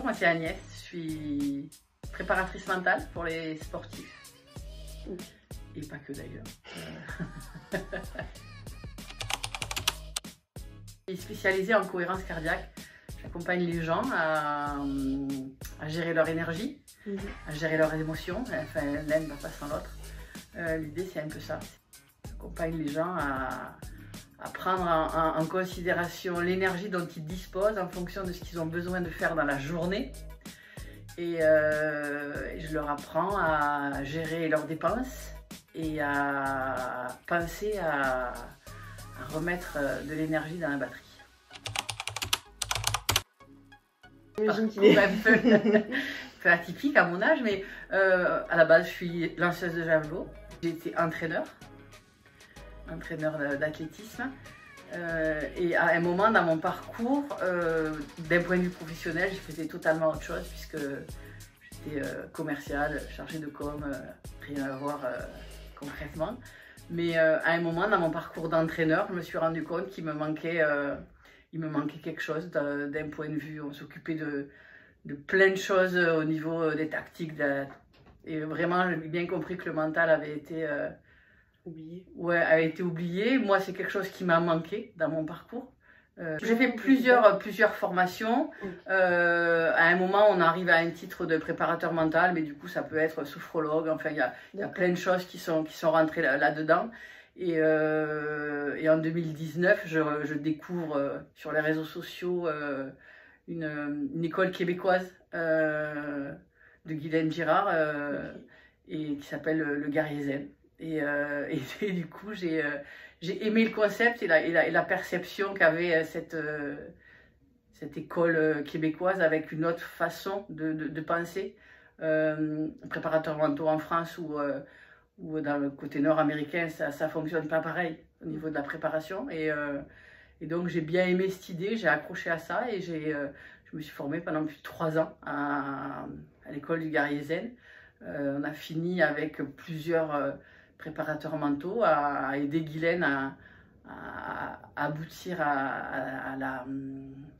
Bonjour, moi c'est Agnès, je suis préparatrice mentale pour les sportifs. Et pas que d'ailleurs. Je suis spécialisée en cohérence cardiaque. J'accompagne les gens à gérer leur énergie, à gérer leurs émotions. Enfin, l'un ne va pas sans l'autre. L'idée c'est un peu ça. J'accompagne les gens à prendre en considération l'énergie dont ils disposent en fonction de ce qu'ils ont besoin de faire dans la journée. Et je leur apprends à gérer leurs dépenses et à penser à remettre de l'énergie dans la batterie. J'imagine qu'il est un peu atypique à mon âge, mais à la base je suis lanceuse de javelot. J'ai été entraîneur d'athlétisme. Et à un moment dans mon parcours, d'un point de vue professionnel, je faisais totalement autre chose puisque j'étais commerciale, chargée de com, rien à voir concrètement. Mais à un moment dans mon parcours d'entraîneur, je me suis rendu compte qu'il me manquait quelque chose d'un point de vue. On s'occupait de plein de choses au niveau des tactiques. Et vraiment, j'ai bien compris que le mental avait été oublié. Ouais, avait été oublié. Moi, c'est quelque chose qui m'a manqué dans mon parcours. J'ai fait plusieurs formations. À un moment, on arrive à un titre de préparateur mental, mais du coup, ça peut être sophrologue. Enfin, il y a plein de choses qui sont rentrées là-dedans. Et en 2019, je découvre sur les réseaux sociaux une école québécoise de Guylaine Girard et qui s'appelle le Guerrier Zen. Et du coup, j'ai aimé le concept et la perception qu'avait cette école québécoise avec une autre façon de penser. Préparateurs mentaux en France ou dans le côté nord-américain, ça ne fonctionne pas pareil au niveau de la préparation. Et donc, j'ai bien aimé cette idée, j'ai accroché à ça et je me suis formée pendant plus de 3 ans à l'école du Guerrier Zen. On a fini avec plusieurs préparateurs mentaux à aider Guylaine à aboutir à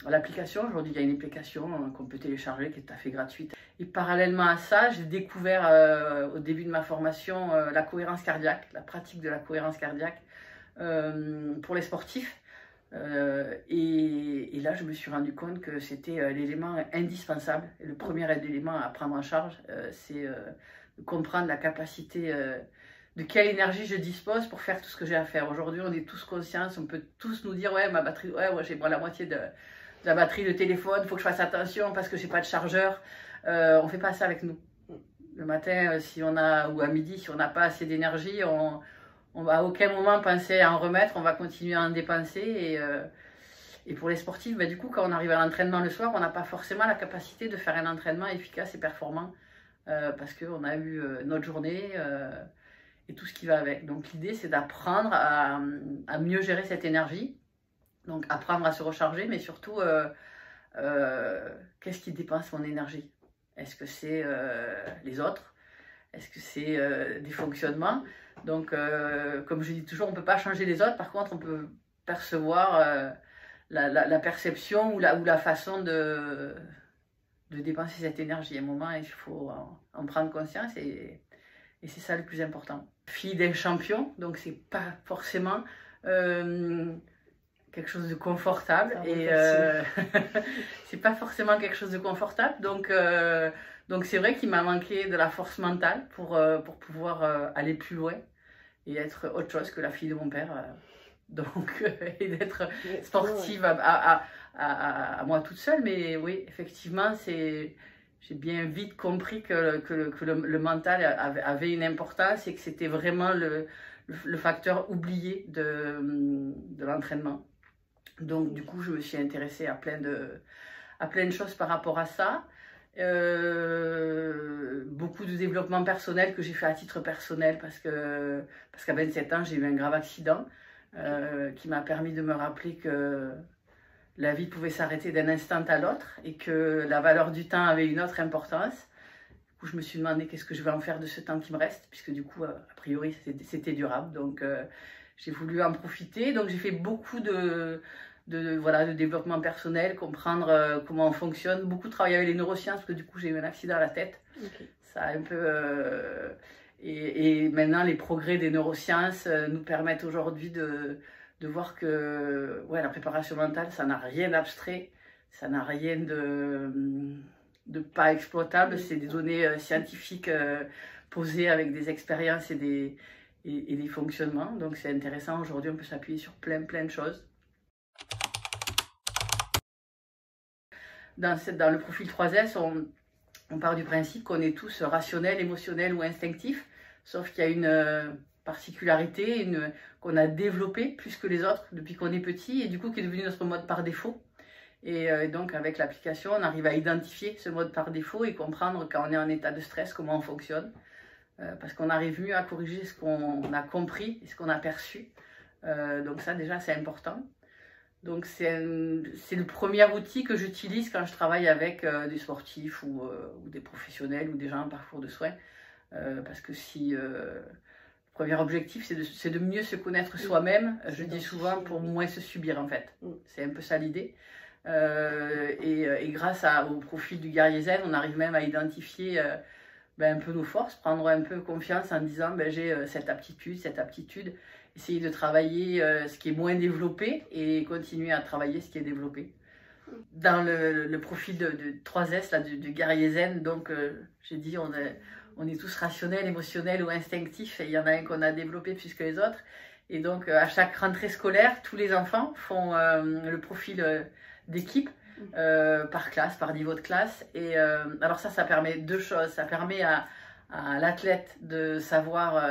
l'application. Aujourd'hui, il y a une application qu'on peut télécharger qui est tout à fait gratuite. Et parallèlement à ça, j'ai découvert au début de ma formation la cohérence cardiaque, la pratique de la cohérence cardiaque pour les sportifs. Et là, je me suis rendu compte que c'était l'élément indispensable. Et le premier élément à prendre en charge, c'est de comprendre la capacité de quelle énergie je dispose pour faire tout ce que j'ai à faire. Aujourd'hui, on est tous conscients, on peut tous nous dire « Ouais, ma batterie, ouais, j'ai la moitié de la batterie de téléphone, il faut que je fasse attention parce que j'ai pas de chargeur. » On fait pas ça avec nous. Le matin, ou à midi, si on n'a pas assez d'énergie, on va à aucun moment penser à en remettre, on va continuer à en dépenser. Et pour les sportifs, du coup, quand on arrive à l'entraînement le soir, on n'a pas forcément la capacité de faire un entraînement efficace et performant parce qu'on a eu notre journée et tout ce qui va avec. Donc l'idée, c'est d'apprendre à mieux gérer cette énergie, donc apprendre à se recharger, mais surtout, qu'est-ce qui dépense mon énergie? Est-ce que c'est les autres? Est-ce que c'est des fonctionnements? Donc, comme je dis toujours, on ne peut pas changer les autres. Par contre, on peut percevoir la perception ou la façon de dépenser cette énergie. À un moment, il faut en prendre conscience et c'est ça le plus important. Fille d'un champion, donc c'est pas forcément quelque chose de confortable. Et c'est pas forcément quelque chose de confortable. Donc c'est vrai qu'il m'a manqué de la force mentale pour pouvoir aller plus loin et être autre chose que la fille de mon père. Et d'être sportive à moi toute seule. Mais oui, effectivement, j'ai bien vite compris que le mental avait une importance et que c'était vraiment le facteur oublié de l'entraînement. Donc du coup, je me suis intéressée à plein de choses par rapport à ça. Beaucoup de développement personnel que j'ai fait à titre personnel parce qu'à 27 ans, j'ai eu un grave accident qui m'a permis de me rappeler que la vie pouvait s'arrêter d'un instant à l'autre et que la valeur du temps avait une autre importance. Du coup, je me suis demandé qu'est-ce que je vais en faire de ce temps qui me reste, puisque du coup, a priori, c'était durable. Donc, j'ai voulu en profiter. Donc, j'ai fait beaucoup voilà, de développement personnel, comprendre comment on fonctionne. Beaucoup travailler avec les neurosciences, parce que du coup, j'ai eu un accident à la tête. Okay. Ça a un peu... et maintenant, les progrès des neurosciences nous permettent aujourd'hui de voir que ouais, la préparation mentale, ça n'a rien d'abstrait, ça n'a rien de pas exploitable. C'est des données scientifiques posées avec des expériences et des fonctionnements. Donc c'est intéressant. Aujourd'hui, on peut s'appuyer sur plein de choses. Dans le profil 3S, on part du principe qu'on est tous rationnels, émotionnels ou instinctifs, sauf qu'il y a une particularité qu'on a développée plus que les autres depuis qu'on est petit et du coup qui est devenu notre mode par défaut. Et donc avec l'application, on arrive à identifier ce mode par défaut et comprendre quand on est en état de stress comment on fonctionne. Parce qu'on arrive mieux à corriger ce qu'on a compris et ce qu'on a perçu. Donc ça déjà c'est important. Donc c'est le premier outil que j'utilise quand je travaille avec des sportifs ou des professionnels ou des gens en parcours de soins. Parce que le premier objectif c'est de mieux se connaître soi-même. Je dis souvent pour moins se subir en fait. C'est un peu ça l'idée. Et grâce au profil du guerrier zen, on arrive même à identifier un peu nos forces, prendre un peu confiance en disant j'ai cette aptitude, essayer de travailler ce qui est moins développé et continuer à travailler ce qui est développé. Dans le profil de 3S, là, du guerrier zen, donc j'ai dit on est tous rationnels, émotionnels ou instinctifs, et il y en a un qu'on a développé plus que les autres. Et donc à chaque rentrée scolaire, tous les enfants font le profil d'équipe par classe, par niveau de classe. Et alors ça permet deux choses. Ça permet à l'athlète de savoir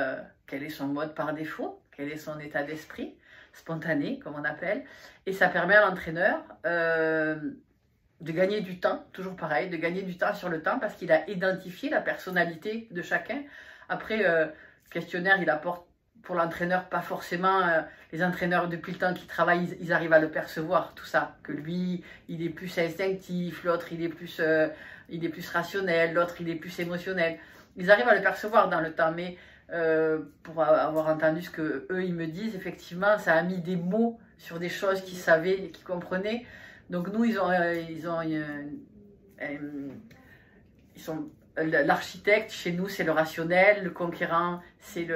quel est son mode par défaut, quel est son état d'esprit, spontané comme on appelle. Et ça permet à l'entraîneur de gagner du temps, toujours pareil, de gagner du temps sur le temps parce qu'il a identifié la personnalité de chacun. Après, le questionnaire, il apporte pour l'entraîneur, pas forcément les entraîneurs depuis le temps qu'ils travaillent, ils arrivent à le percevoir, tout ça. Que lui, il est plus instinctif, l'autre, il est plus rationnel, l'autre, il est plus émotionnel. Ils arrivent à le percevoir dans le temps, mais pour avoir entendu ce que eux ils me disent, effectivement, ça a mis des mots sur des choses qu'ils savaient et qu'ils comprenaient. Donc nous, ils sont l'architecte, chez nous, c'est le rationnel, le conquérant, c'est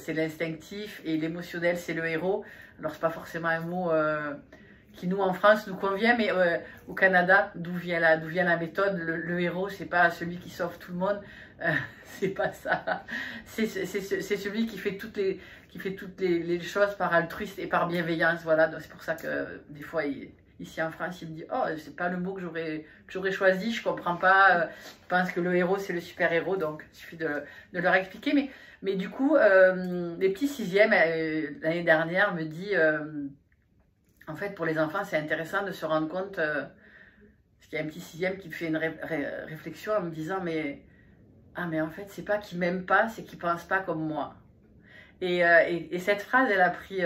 l'instinctif, et l'émotionnel, c'est le héros. Alors, c'est pas forcément un mot qui, nous, en France, nous convient, mais au Canada, d'où vient la méthode, le héros, c'est pas celui qui sauve tout le monde, c'est pas ça. C'est celui qui fait toutes les choses par altruisme et par bienveillance, voilà. Donc, c'est pour ça que, des fois, ici en France, il me dit « Oh, c'est pas le mot que j'aurais choisi, je comprends pas, je pense que le héros, c'est le super-héros, donc il suffit de leur expliquer. » Mais du coup, les petits sixièmes, l'année dernière, me dit en fait, pour les enfants, c'est intéressant de se rendre compte, parce qu'il y a un petit sixième qui me fait une réflexion en me disant « Mais en fait, c'est pas qu'il m'aime pas, c'est qu'il pense pas comme moi. » Et cette phrase, elle a pris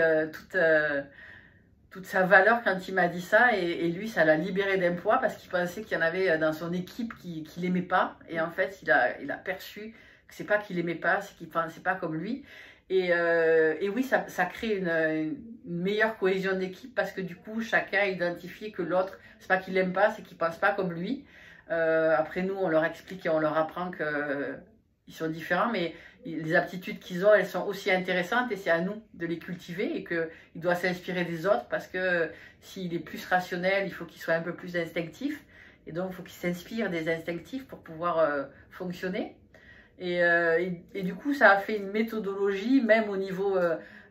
toute sa valeur quand il m'a dit ça, et lui, ça l'a libéré d'un poids parce qu'il pensait qu'il y en avait dans son équipe qui l'aimait pas, et en fait, il a perçu que c'est pas qu'il aimait pas, c'est qu'il pensait pas comme lui, et oui, ça crée une meilleure cohésion d'équipe parce que du coup, chacun a identifié que l'autre, c'est pas qu'il l'aime pas, c'est qu'il pense pas comme lui. Après, nous, on leur explique et on leur apprend qu'ils sont différents, mais les aptitudes qu'ils ont, elles sont aussi intéressantes et c'est à nous de les cultiver et qu'il doit s'inspirer des autres parce que s'il est plus rationnel, il faut qu'il soit un peu plus instinctif et donc il faut qu'il s'inspire des instinctifs pour pouvoir fonctionner. Et du coup, ça a fait une méthodologie, même au niveau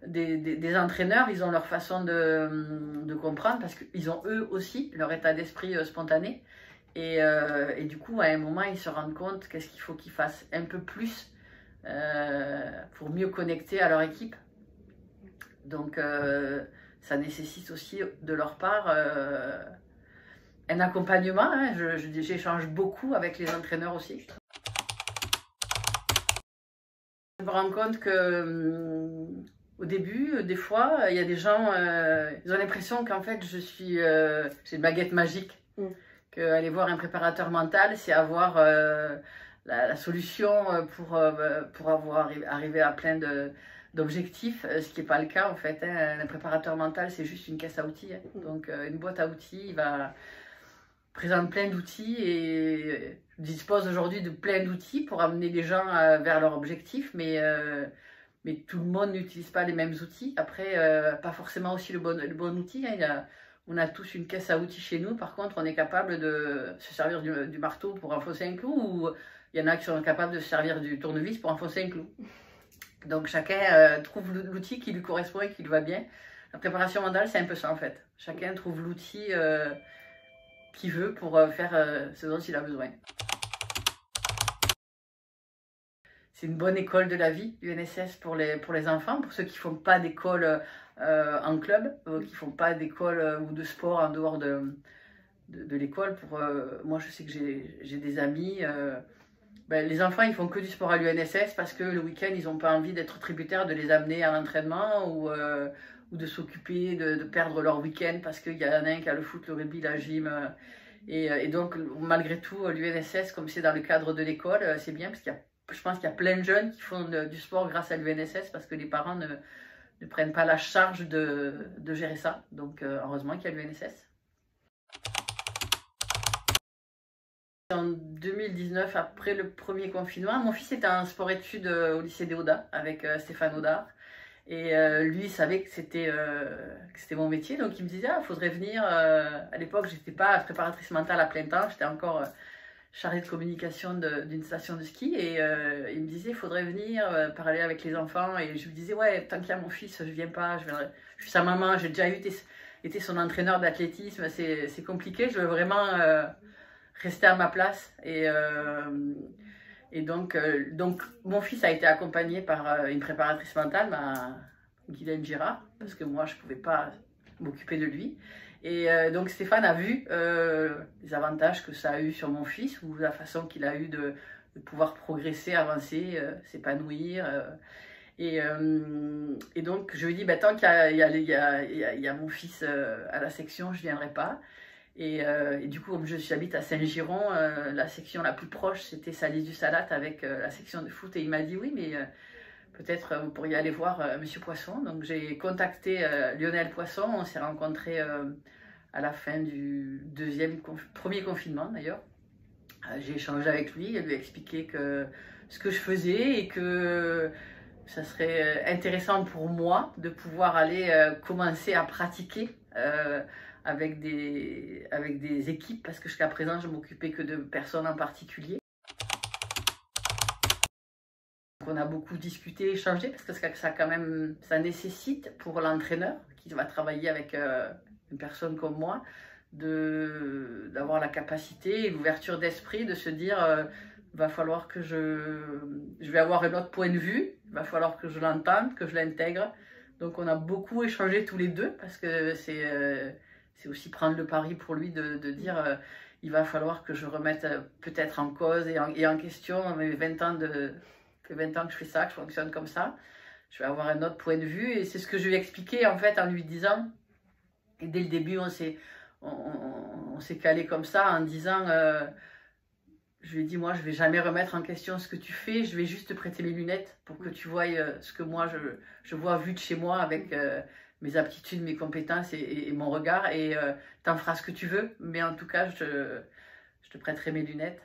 des entraîneurs, ils ont leur façon de comprendre parce qu'ils ont eux aussi leur état d'esprit spontané. Et du coup, à un moment, ils se rendent compte qu'est-ce qu'il faut qu'ils fassent un peu plus pour mieux connecter à leur équipe. Donc, ça nécessite aussi de leur part un accompagnement. Hein. J'échange beaucoup avec les entraîneurs aussi. Je me rends compte que au début, des fois, il y a des gens, ils ont l'impression qu'en fait, j'ai une baguette magique. Aller voir un préparateur mental, c'est avoir la solution pour arriver à plein d'objectifs, ce qui n'est pas le cas en fait. Hein. Un préparateur mental, c'est juste une caisse à outils. Hein. Donc une boîte à outils, présente plein d'outils et dispose aujourd'hui de plein d'outils pour amener les gens vers leur objectif, mais tout le monde n'utilise pas les mêmes outils. Après, pas forcément aussi le bon outil. Hein. On a tous une caisse à outils chez nous. Par contre, on est capable de se servir du marteau pour enfoncer un clou, ou il y en a qui sont capables de se servir du tournevis pour enfoncer un clou. Donc chacun trouve l'outil qui lui correspond et qui lui va bien. La préparation mentale, c'est un peu ça en fait. Chacun trouve l'outil qu'il veut pour faire ce dont il a besoin. C'est une bonne école de la vie, l'UNSS pour les enfants, pour ceux qui ne font pas d'école en club, qui ne font pas d'école ou de sport en dehors de l'école. Moi, je sais que j'ai des amis. Les enfants, ils font que du sport à l'UNSS parce que le week-end, ils n'ont pas envie d'être tributaires, de les amener à l'entraînement ou de s'occuper de perdre leur week-end parce qu'il y en a un qui a le foot, le rugby, la gym. Et donc, malgré tout, l'UNSS, comme c'est dans le cadre de l'école, c'est bien parce je pense qu'il y a plein de jeunes qui font du sport grâce à l'UNSS parce que les parents ne prennent pas la charge de gérer ça. Donc, heureusement qu'il y a l'UNSS. En 2019, après le premier confinement, mon fils était en sport-études au lycée d'Oda avec Stéphane Audard. Et lui, il savait que c'était mon métier, donc il me disait, il faudrait venir. À l'époque, je n'étais pas préparatrice mentale à plein temps, j'étais encore chargée de communication d'une station de ski. Et il me disait, il faudrait venir parler avec les enfants. Et je lui disais, ouais, tant qu'il y a mon fils, je ne viens pas, je suis sa maman, j'ai déjà été son entraîneur d'athlétisme, c'est compliqué, je veux vraiment rester à ma place. Et donc, mon fils a été accompagné par une préparatrice mentale, Guylaine Girard, parce que moi, je ne pouvais pas m'occuper de lui. Et donc, Stéphane a vu les avantages que ça a eu sur mon fils, ou la façon qu'il a eu de pouvoir progresser, avancer, s'épanouir. Et donc, je lui ai dit, tant qu'il y a mon fils à la section, je ne viendrai pas. Et du coup, comme j'habite à Saint-Giron, la section la plus proche, c'était Salis-du-Salat avec la section de foot. Et il m'a dit, oui, mais peut-être vous pourriez aller voir Monsieur Poisson. Donc j'ai contacté Lionel Poisson. On s'est rencontrés à la fin du premier confinement d'ailleurs. J'ai échangé avec lui, il lui a expliqué ce que je faisais et que ça serait intéressant pour moi de pouvoir aller commencer à pratiquer avec des équipes, parce que jusqu'à présent, je ne m'occupais que de personnes en particulier. On a beaucoup discuté, échangé, parce que ça nécessite pour l'entraîneur qui va travailler avec une personne comme moi, d'avoir la capacité et l'ouverture d'esprit de se dire va falloir que je vais avoir un autre point de vue, il va falloir que je l'entende, que je l'intègre. Donc on a beaucoup échangé tous les deux, parce que c'est aussi prendre le pari pour lui de dire il va falloir que je remette peut-être en cause et en question mes 20 ans que je fais ça, que je fonctionne comme ça. Je vais avoir un autre point de vue, et c'est ce que je lui ai expliqué en fait en lui disant, et dès le début on s'est calé comme ça en disant je lui ai dit, moi je vais jamais remettre en question ce que tu fais, je vais juste te prêter mes lunettes pour que tu vois ce que moi je vois vu de chez moi avec mes aptitudes, mes compétences et mon regard, et t'en feras ce que tu veux, mais en tout cas je te prêterai mes lunettes.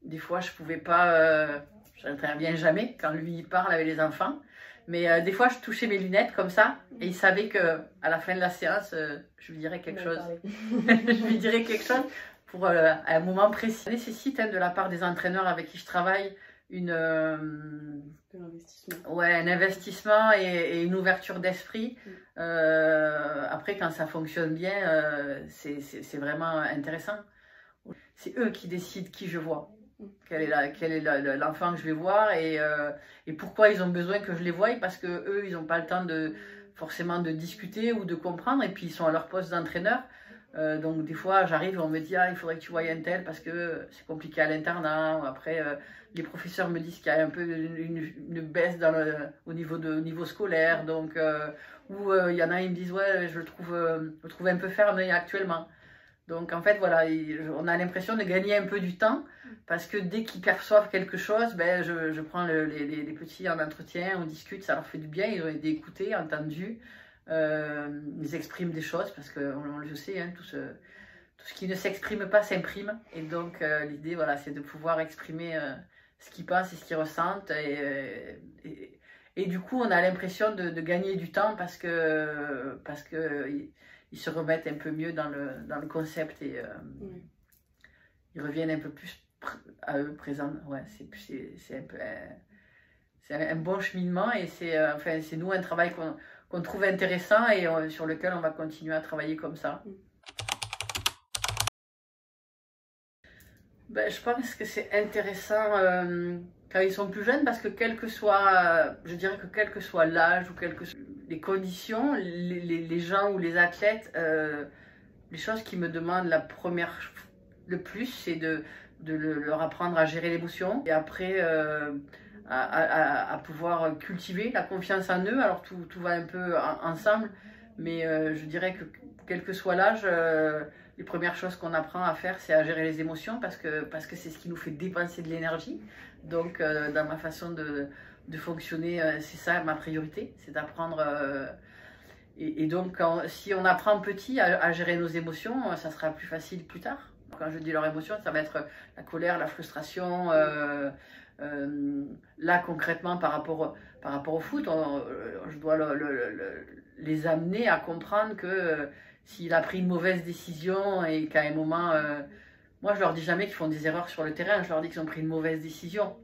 Des fois je pouvais pas, je n'interviens jamais quand lui parle avec les enfants, mais des fois je touchais mes lunettes comme ça, et il savait que à la fin de la séance je lui dirais quelque chose. Je lui dirais quelque chose pour un moment précis. Ça nécessite de la part des entraîneurs avec qui je travaille un investissement et une ouverture d'esprit. Après, quand ça fonctionne bien, c'est vraiment intéressant. C'est eux qui décident qui je vois, quel est l'enfant que je vais voir, et pourquoi ils ont besoin que je les voie, parce que eux, ils n'ont pas le temps forcément de discuter ou de comprendre, et puis ils sont à leur poste d'entraîneur. Donc des fois j'arrive, on me dit il faudrait que tu voies un tel parce que c'est compliqué à l'internat. Après les professeurs me disent qu'il y a un peu une baisse au niveau scolaire, donc il y en a, ils me disent ouais, je le trouve un peu fermé actuellement. Donc en fait, voilà, on a l'impression de gagner un peu du temps parce que dès qu'ils perçoivent quelque chose, ben, je prends les petits en entretien, on discute, ça leur fait du bien, ils ont été écoutés, entendus, ils expriment des choses parce qu'on le sait, hein, tout ce qui ne s'exprime pas s'imprime. Et donc l'idée, voilà, c'est de pouvoir exprimer ce qu'ils pensent et ce qu'ils ressentent. Et du coup, on a l'impression de gagner du temps parce que ils se remettent un peu mieux dans le concept et ils reviennent un peu plus à eux présents. Ouais, c'est un peu c'est un bon cheminement et enfin, c'est nous un travail qu'on trouve intéressant et sur lequel on va continuer à travailler comme ça. Ben, je pense que c'est intéressant quand ils sont plus jeunes parce que je dirais que quel que soit l'âge ou quelles que soient les conditions, les gens ou les athlètes, les choses qui me demandent le plus, c'est de leur apprendre à gérer l'émotion et après à pouvoir cultiver la confiance en eux. Alors tout va un peu ensemble, mais je dirais que quel que soit l'âge, les premières choses qu'on apprend à faire, c'est à gérer les émotions parce que c'est ce qui nous fait dépenser de l'énergie. Donc, dans ma façon de fonctionner, c'est ça ma priorité, c'est d'apprendre. Et donc, si on apprend petit à gérer nos émotions, ça sera plus facile plus tard. Quand je dis leurs émotions, ça va être la colère, la frustration. Là, concrètement, par rapport au foot, je dois les amener à comprendre que s'il a pris une mauvaise décision et qu'à un moment, moi je leur dis jamais qu'ils font des erreurs sur le terrain, je leur dis qu'ils ont pris une mauvaise décision.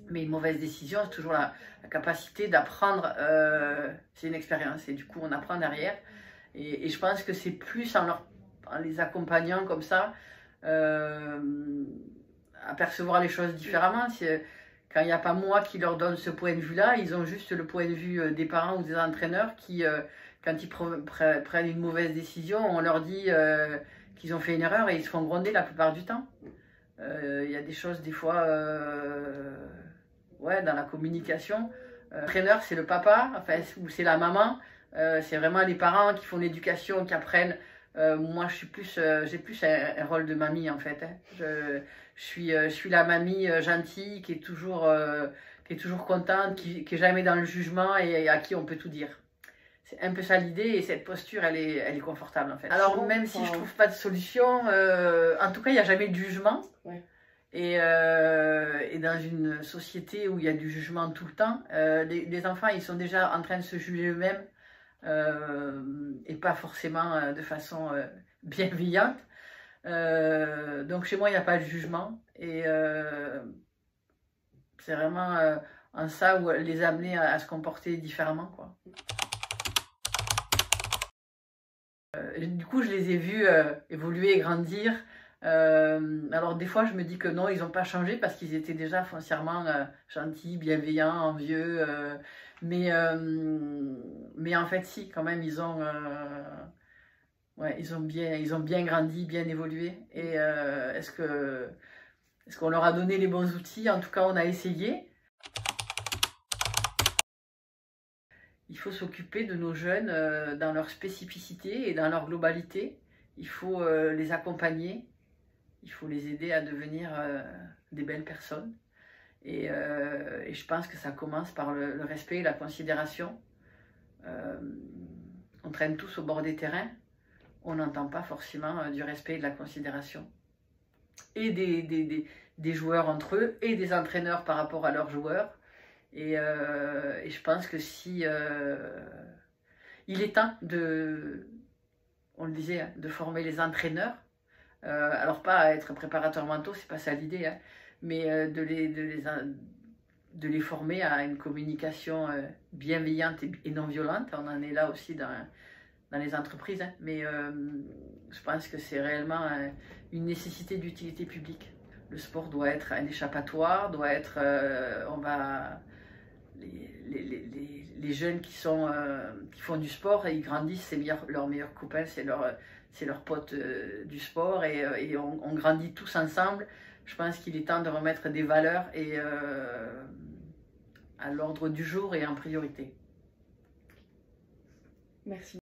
Mais une mauvaise décision, c'est toujours la capacité d'apprendre, c'est une expérience et du coup on apprend derrière. Et je pense que c'est plus en les accompagnant comme ça, à percevoir les choses différemment. Quand il n'y a pas moi qui leur donne ce point de vue-là, ils ont juste le point de vue des parents ou des entraîneurs qui, quand ils prennent une mauvaise décision, on leur dit qu'ils ont fait une erreur et ils se font gronder la plupart du temps. Il y a des choses des fois, ouais, dans la communication. L'entraîneur, c'est le papa, enfin, ou c'est la maman. C'est vraiment les parents qui font l'éducation, qui apprennent. Moi, j'ai plus un rôle de mamie en fait. Hein. Je suis la mamie gentille qui est toujours contente, qui est jamais dans le jugement et à qui on peut tout dire. C'est un peu ça l'idée et cette posture, elle est confortable en fait. Alors même si je trouve pas de solution, en tout cas, il n'y a jamais de jugement. Ouais. Et dans une société où il y a du jugement tout le temps, les enfants, ils sont déjà en train de se juger eux-mêmes. Et pas forcément de façon bienveillante. Donc chez moi, il n'y a pas de jugement. Et c'est vraiment en ça où les amener à se comporter différemment, quoi. Du coup, je les ai vus évoluer et grandir. Alors des fois, je me dis que non, ils n'ont pas changé parce qu'ils étaient déjà foncièrement gentils, bienveillants, envieux. Mais en fait, si, quand même, ouais, ils ont bien grandi, bien évolué. Et est-ce qu'on leur a donné les bons outils? En tout cas, on a essayé. Il faut s'occuper de nos jeunes dans leur spécificité et dans leur globalité. Il faut les accompagner. Il faut les aider à devenir des belles personnes. Et je pense que ça commence par le respect et la considération. On traîne tous au bord des terrains. On n'entend pas forcément du respect et de la considération. Et des joueurs entre eux et des entraîneurs par rapport à leurs joueurs. Et je pense que si il est temps on le disait, hein, de former les entraîneurs. Alors pas à être préparateurs mentaux, c'est pas ça l'idée, hein, mais de les former à une communication bienveillante et non violente. On en est là aussi dans les entreprises, hein, mais je pense que c'est réellement une nécessité d'utilité publique. Le sport doit être un échappatoire, doit être, les jeunes qui font du sport et ils grandissent, leurs meilleurs copains, c'est leurs potes du sport et on grandit tous ensemble. Je pense qu'il est temps de remettre des valeurs à l'ordre du jour et en priorité. Merci.